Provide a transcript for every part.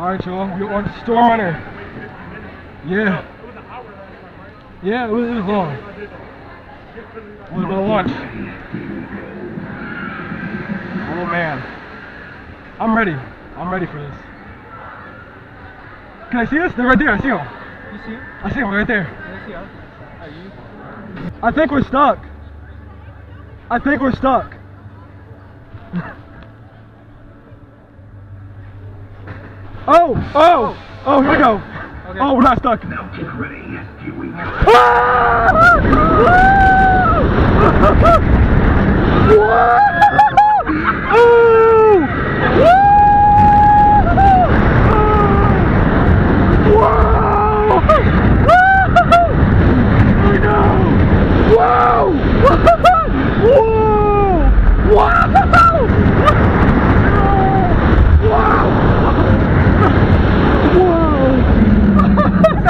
Alright, y'all. We on Storm Runner. Yeah. Yeah, it was long. We're gonna launch. Oh man. I'm ready. I'm ready for this. Can I see this? They're right there. I see them. You see them? I see them right there. I see them. Are you? I think we're stuck. I think we're stuck. Oh! Here we go. Okay. Oh, we're not stuck. Now get ready. Here we go.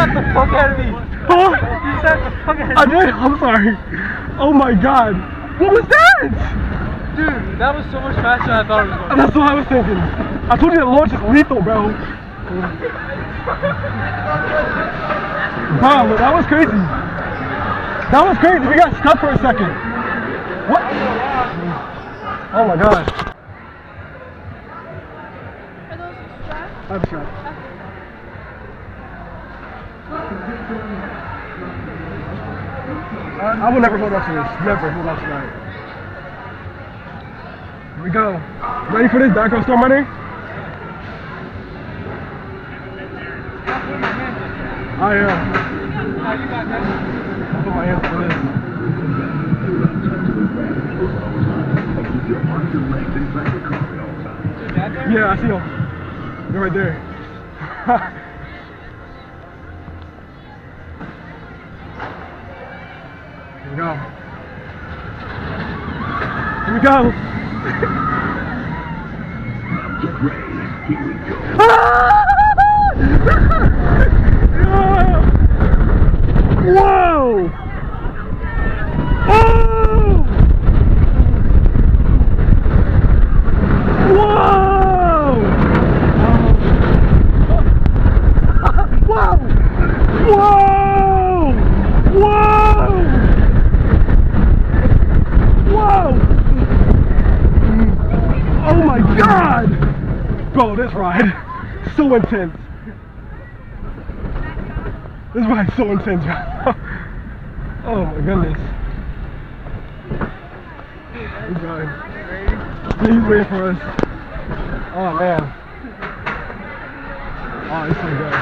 The fuck out of me! Huh? You said the fuck out of me! I did? I'm sorry. Oh my god. What was that? Dude, that was so much faster than I thought it was going to. That's what I was thinking. I told you that launch is lethal, bro. Bro, that was crazy. That was crazy. We got stuck for a second. What? Oh my god. Are those straps? I'm strapped. I will never hold up to this. Never hold up to that. Here we go. Ready for this background storm runner? I am. I'll put my hands for this. Yeah, I see them. They're right there. Here we go. Here we go. Get ready. Here we go. Whoa! Oh! Whoa! Whoa! Whoa! Whoa! Whoa! Oh my god! Bro, this ride is so intense. This ride's so intense, bro. Oh my goodness. This guy. He's waiting for us. Oh man. Oh, it's so good.